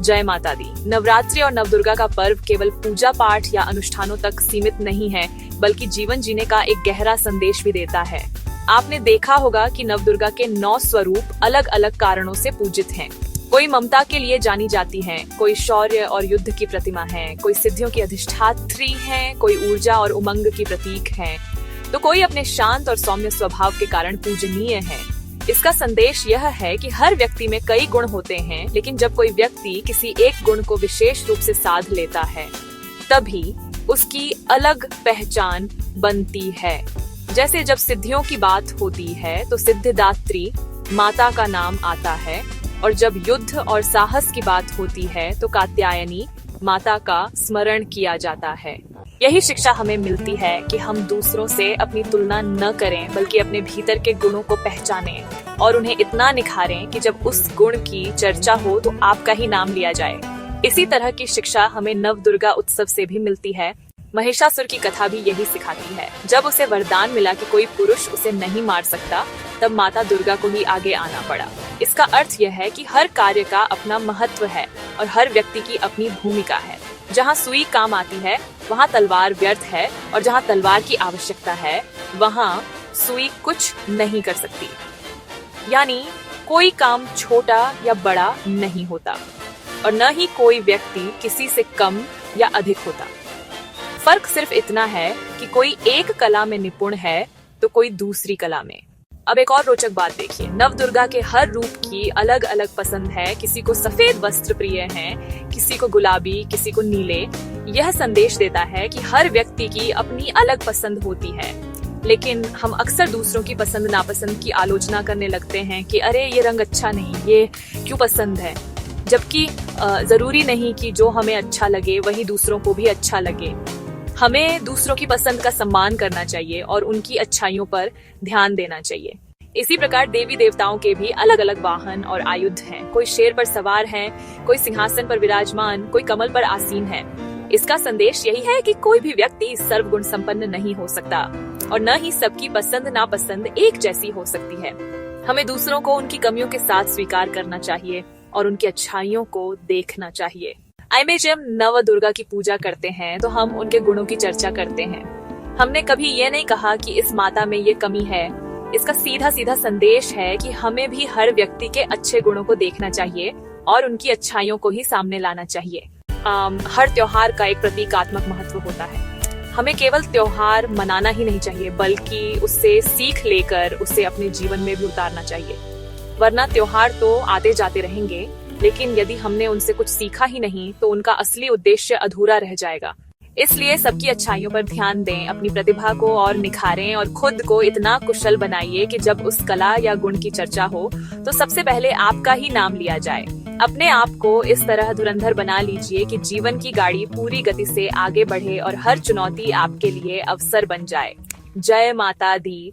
जय माता दी। नवरात्रि और नवदुर्गा का पर्व केवल पूजा पाठ या अनुष्ठानों तक सीमित नहीं है, बल्कि जीवन जीने का एक गहरा संदेश भी देता है। आपने देखा होगा कि नवदुर्गा के 9 स्वरूप अलग अलग कारणों से पूजित हैं। कोई ममता के लिए जानी जाती हैं, कोई शौर्य और युद्ध की प्रतिमा है, कोई सिद्धियों की अधिष्ठात्री है, कोई ऊर्जा और उमंग की प्रतीक है, तो कोई अपने शांत और सौम्य स्वभाव के कारण पूजनीय है। इसका संदेश यह है कि हर व्यक्ति में कई गुण होते हैं, लेकिन जब कोई व्यक्ति किसी एक गुण को विशेष रूप से साध लेता है, तभी उसकी अलग पहचान बनती है। जैसे जब सिद्धियों की बात होती है तो सिद्धिदात्री माता का नाम आता है, और जब युद्ध और साहस की बात होती है तो कात्यायनी माता का स्मरण किया जाता है। यही शिक्षा हमें मिलती है कि हम दूसरों से अपनी तुलना न करें, बल्कि अपने भीतर के गुणों को पहचानें और उन्हें इतना निखारें कि जब उस गुण की चर्चा हो तो आपका ही नाम लिया जाए। इसी तरह की शिक्षा हमें नवदुर्गा उत्सव से भी मिलती है। महिषासुर की कथा भी यही सिखाती है। जब उसे वरदान मिला कि कोई पुरुष उसे नहीं मार सकता, तब माता दुर्गा को ही आगे आना पड़ा। इसका अर्थ यह है कि हर कार्य का अपना महत्व है और हर व्यक्ति की अपनी भूमिका है। जहाँ सुई काम आती है वहाँ तलवार व्यर्थ है, और जहाँ तलवार की आवश्यकता है वहाँ सुई कुछ नहीं कर सकती। यानी कोई काम छोटा या बड़ा नहीं होता, और न ही कोई व्यक्ति किसी से कम या अधिक होता। फर्क सिर्फ इतना है कि कोई एक कला में निपुण है तो कोई दूसरी कला में। अब एक और रोचक बात देखिए, नवदुर्गा के हर रूप की अलग अलग पसंद है। किसी को सफेद वस्त्र प्रिय हैं, किसी को गुलाबी, किसी को नीले। यह संदेश देता है कि हर व्यक्ति की अपनी अलग पसंद होती है, लेकिन हम अक्सर दूसरों की पसंद नापसंद की आलोचना करने लगते हैं कि अरे ये रंग अच्छा नहीं, ये क्यों पसंद है, जबकि जरूरी नहीं कि जो हमें अच्छा लगे वही दूसरों को भी अच्छा लगे। हमें दूसरों की पसंद का सम्मान करना चाहिए और उनकी अच्छाइयों पर ध्यान देना चाहिए। इसी प्रकार देवी देवताओं के भी अलग अलग वाहन और आयुध हैं। कोई शेर पर सवार है, कोई सिंहासन पर विराजमान, कोई कमल पर आसीन है। इसका संदेश यही है कि कोई भी व्यक्ति सर्वगुण संपन्न नहीं हो सकता, और न ही सबकी पसंद नापसंद एक जैसी हो सकती है। हमें दूसरों को उनकी कमियों के साथ स्वीकार करना चाहिए और उनकी अच्छाइयों को देखना चाहिए। में जब नव दुर्गा की पूजा करते हैं तो हम उनके गुणों की चर्चा करते हैं। हमने कभी ये नहीं कहा कि इस माता में ये कमी है। इसका सीधा सीधा संदेश है कि हमें भी हर व्यक्ति के अच्छे गुणों को देखना चाहिए और उनकी अच्छाइयों को ही सामने लाना चाहिए। हर त्योहार का एक प्रतीकात्मक महत्व होता है। हमें केवल त्योहार मनाना ही नहीं चाहिए, बल्कि उससे सीख लेकर उसे अपने जीवन में भी उतारना चाहिए। वरना त्योहार तो आते जाते रहेंगे, लेकिन यदि हमने उनसे कुछ सीखा ही नहीं तो उनका असली उद्देश्य अधूरा रह जाएगा। इसलिए सबकी अच्छाइयों पर ध्यान दें, अपनी प्रतिभा को और निखारें और खुद को इतना कुशल बनाइए कि जब उस कला या गुण की चर्चा हो तो सबसे पहले आपका ही नाम लिया जाए। अपने आप को इस तरह धुरंधर बना लीजिए कि जीवन की गाड़ी पूरी गति से आगे बढ़े और हर चुनौती आपके लिए अवसर बन जाए। जय माता दी।